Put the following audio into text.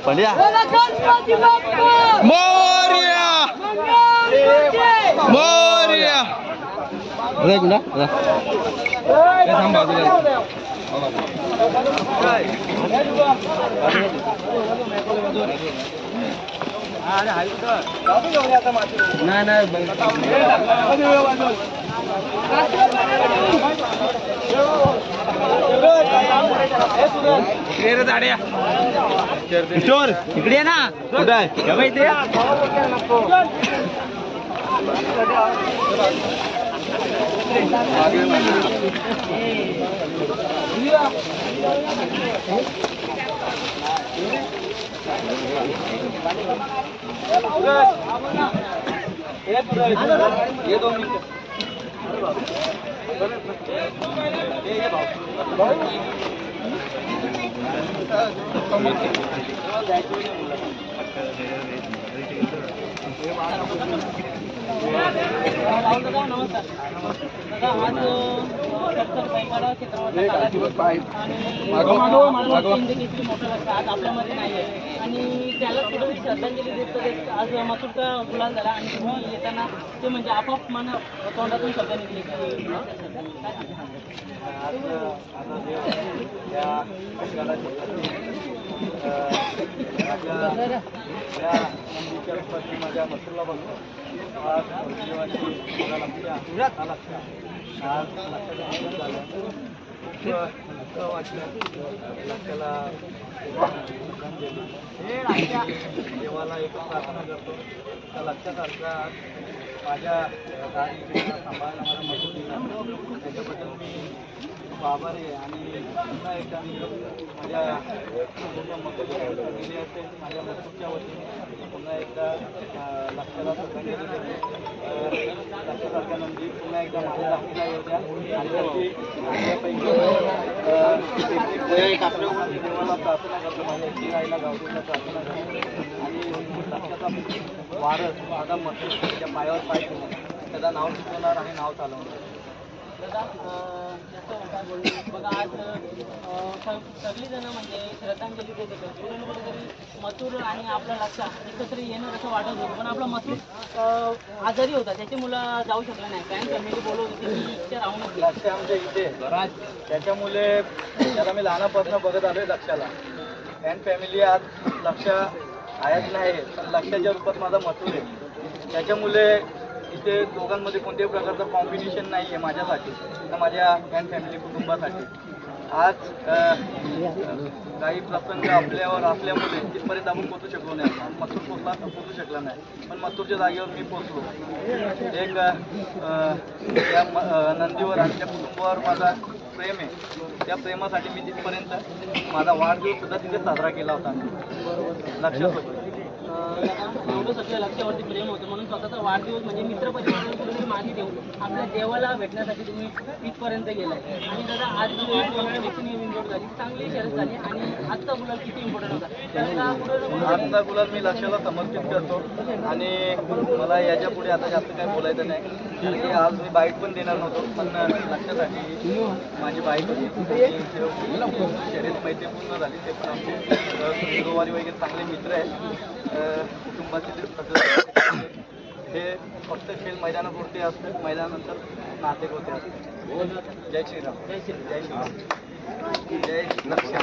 पंड्या मोर्या मोर्या रे गुना रे थांब बाजूला नाही नाही किशोर इकडे ये ना कुठं आहे इथे ये 2 मिनिटं आपल्यामध्ये नाही आहे आणि त्याला थोडी श्रद्धांजली देत आज मसूरचा गुलाल झाला आणि तुम्ही येताना ते म्हणजे आपोआप मन तोंडातून शब्द निघले माझ्या मसूरला बघतो लक्षाला देवाला एक प्रार्थना करतो त्या लक्षासारखा माझ्या गाडी सांभाळायला मला मदत दिला त्याच्याबद्दल मी खूप आभारी आहे आणि पुन्हा एकदा मी माझ्या गेली असेल माझ्या मसूरच्या वतीने पुन्हा एकदा लक्षाला लक्षासारख्या नंदी पुन्हा एकदा माझ्या राखीला येऊ द्या आणि देवाला प्रार्थना करतो माझ्या एकटी राहायला गावडीला प्रार्थना करतो आणि लक्षाचा वारस माझा मसूर त्याच्या पायावर पाय ठेवून त्याचं नाव शिकवणार आणि नाव चालवणार. दादा काय बोलतो बघा आज सगळी जण म्हणजे श्रद्धांजली देत होतं कुठे कुठेतरी मसूर आणि आपला लक्ष एकत्र येणं असं वाटत होतं पण आपला मसूर आजारी होता त्याची मुलं जाऊ शकला नाही फॅन फॅमिली बोलवत होती की इच्छा राहूनच लक्ष आमच्या इथे त्याच्यामुळे त्याला मी लहानापासून बघत आलोय लक्षाला फॅन फॅमिली आज लक्ष आहेच नाही पण लक्षाच्या रूपात माझा मसूर आहे त्याच्यामुळे इथे दोघांमध्ये कोणत्याही प्रकारचं कॉम्बिनेशन नाही आहे माझ्यासाठी तर माझ्या फॅन फॅमिली कुटुंबासाठी आज काही प्रसंग आपल्यामुळे तिथपर्यंत आपण पोचू शकलो नाही मसूर पोचू शकला नाही पण मसूरच्या जागेवर मी पोचलो एक त्या नंदीवर आणि त्या कुटुंबावर माझा प्रेम आहे त्या प्रेमासाठी मी तिथपर्यंत माझा वाढदिवस सुद्धा तिथे साजरा केला होता लक्षात होतं एवढं सगळं लक्षावरती प्रेम होतं म्हणून स्वतःचा वाढदिवस म्हणजे मित्रपरिवाराला कुठेतरी मागे देऊ आपल्या देवाला भेटण्यासाठी तुम्ही इथपर्यंत गेलाय आणि दादा आज विंडोड झाली चांगली शर्यत झाली आणि आजचा गुलाल किती इम्पॉर्टंट होता आजचा गुलाल मी लक्षाला समर्पित करतो आणि मला याच्या पुढे आता जास्त काही बोलायचं नाही कारण की आज मी बाईट पण देणार नव्हतो पण लक्षासाठी माझी बाईक होती शर्यत मैत्रीपूर्ण झाली ते पण आमचे गुरुवारी वगैरे चांगले मित्र आहेत कुटुंबाचे सदस्य हे फक्त खेळ मैदानापुरते असतात मैदानानंतर नाते होते असतात. जय श्रीराम जय श्रीराम जय लक्ष्मी.